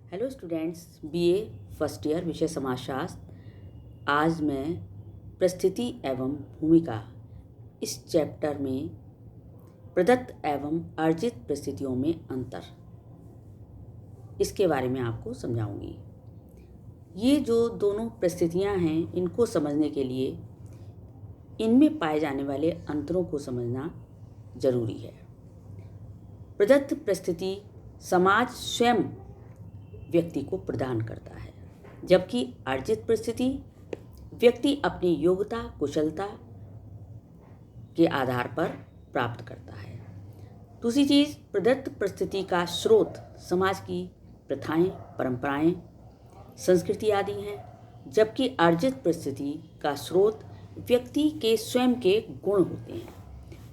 Hello students, BA first year विषय समाजशास्त्र। आज मैं परिस्थिति एवं भूमिका इस चैप्टर में प्रदत्त एवं अर्जित परिस्थितियों में अंतर, इसके बारे में आपको समझाऊंगी। ये जो दोनों परिस्थितियां हैं, इनको समझने के लिए इनमें पाए जाने वाले अंतरों को समझना जरूरी है। प्रदत्त परिस्थिति समाज स्वयं व्यक्ति को प्रदान करता है, जबकि अर्जित परिस्थिति व्यक्ति अपनी योग्यता कुशलता के आधार पर प्राप्त करता है। दूसरी चीज़, प्रदत्त परिस्थिति का स्रोत समाज की प्रथाएं, परंपराएं, संस्कृति आदि हैं, जबकि अर्जित परिस्थिति का स्रोत व्यक्ति के स्वयं के गुण होते हैं।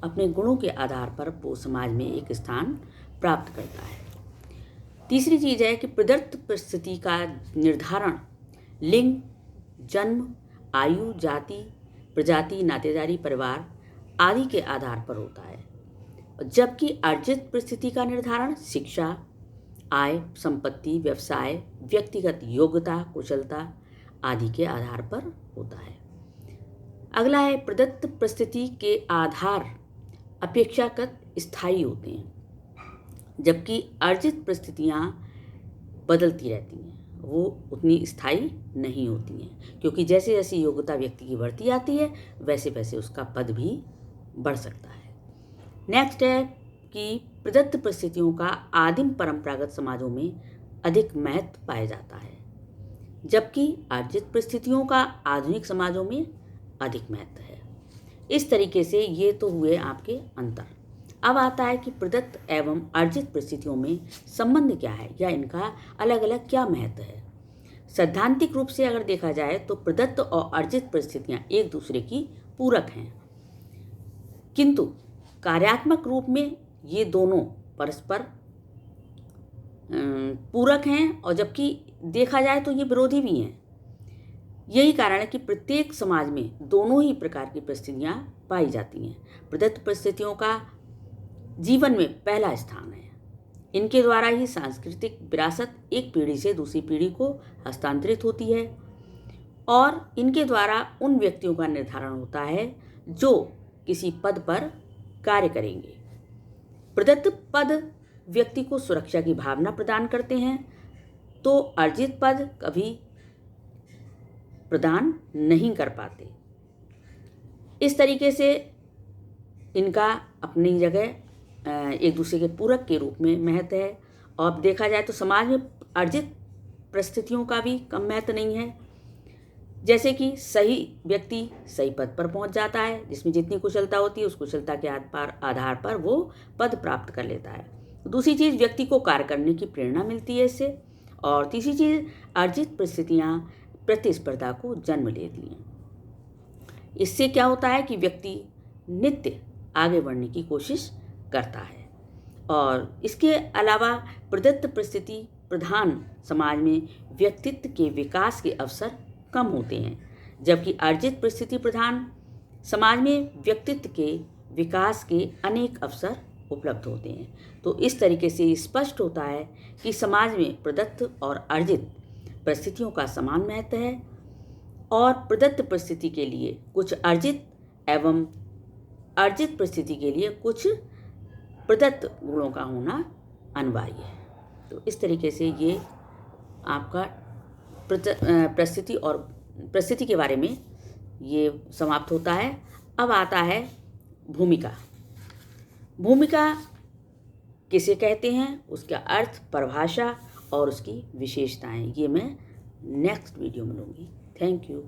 अपने गुणों के आधार पर वो समाज में एक स्थान प्राप्त करता है। तीसरी चीज़ है कि प्रदत्त परिस्थिति का निर्धारण लिंग, जन्म, आयु, जाति, प्रजाति, नातेदारी, परिवार आदि के आधार पर होता है, जबकि अर्जित परिस्थिति का निर्धारण शिक्षा, आय, संपत्ति, व्यवसाय, व्यक्तिगत योग्यता, कुशलता आदि के आधार पर होता है। अगला है, प्रदत्त परिस्थिति के आधार अपेक्षाकृत स्थायी होते हैं, जबकि अर्जित परिस्थितियाँ बदलती रहती हैं, वो उतनी स्थायी नहीं होती हैं, क्योंकि जैसे जैसे योग्यता व्यक्ति की बढ़ती आती है वैसे वैसे उसका पद भी बढ़ सकता है। नेक्स्ट है कि प्रदत्त परिस्थितियों का आदिम परंपरागत समाजों में अधिक महत्व पाया जाता है, जबकि अर्जित परिस्थितियों का आधुनिक समाजों में अधिक महत्व है। इस तरीके से ये तो हुए आपके अंतर। अब आता है कि प्रदत्त एवं अर्जित परिस्थितियों में संबंध क्या है या इनका अलग अलग क्या महत्व है। सैद्धांतिक रूप से अगर देखा जाए तो प्रदत्त और अर्जित परिस्थितियां एक दूसरे की पूरक हैं, किंतु कार्यात्मक रूप में ये दोनों परस्पर पूरक हैं, और जबकि देखा जाए तो ये विरोधी भी हैं। यही कारण है कि प्रत्येक समाज में दोनों ही प्रकार की परिस्थितियां पाई जाती हैं। प्रदत्त परिस्थितियों का जीवन में पहला स्थान है। इनके द्वारा ही सांस्कृतिक विरासत एक पीढ़ी से दूसरी पीढ़ी को हस्तांतरित होती है, और इनके द्वारा उन व्यक्तियों का निर्धारण होता है जो किसी पद पर कार्य करेंगे। प्रदत्त पद व्यक्ति को सुरक्षा की भावना प्रदान करते हैं, तो अर्जित पद कभी प्रदान नहीं कर पाते। इस तरीके से इनका अपनी जगह एक दूसरे के पूरक के रूप में महत्व है। और देखा जाए तो समाज में अर्जित परिस्थितियों का भी कम महत्व नहीं है, जैसे कि सही व्यक्ति सही पद पर पहुंच जाता है, जिसमें जितनी कुशलता होती है उस कुशलता के आधार पर वो पद प्राप्त कर लेता है। दूसरी चीज़, व्यक्ति को कार्य करने की प्रेरणा मिलती है इससे। और तीसरी चीज़, अर्जित परिस्थितियाँ प्रतिस्पर्धा को जन्म लेती हैं। इससे क्या होता है कि व्यक्ति नित्य आगे बढ़ने की कोशिश करता है। और इसके अलावा प्रदत्त परिस्थिति प्रधान समाज में व्यक्तित्व के विकास के अवसर कम होते हैं, जबकि अर्जित परिस्थिति प्रधान समाज में व्यक्तित्व के विकास के अनेक अवसर उपलब्ध होते हैं। तो इस तरीके से स्पष्ट होता है कि समाज में प्रदत्त और अर्जित परिस्थितियों का समान महत्व है, और प्रदत्त परिस्थिति के लिए कुछ अर्जित एवं अर्जित परिस्थिति के लिए कुछ प्रदत्त गुणों का होना अनिवार्य है। तो इस तरीके से ये आपका परिस्थिति के बारे में ये समाप्त होता है। अब आता है भूमिका। भूमिका किसे कहते हैं, उसका अर्थ, परिभाषा और उसकी विशेषताएं, ये मैं नेक्स्ट वीडियो में लूँगी। Thank you.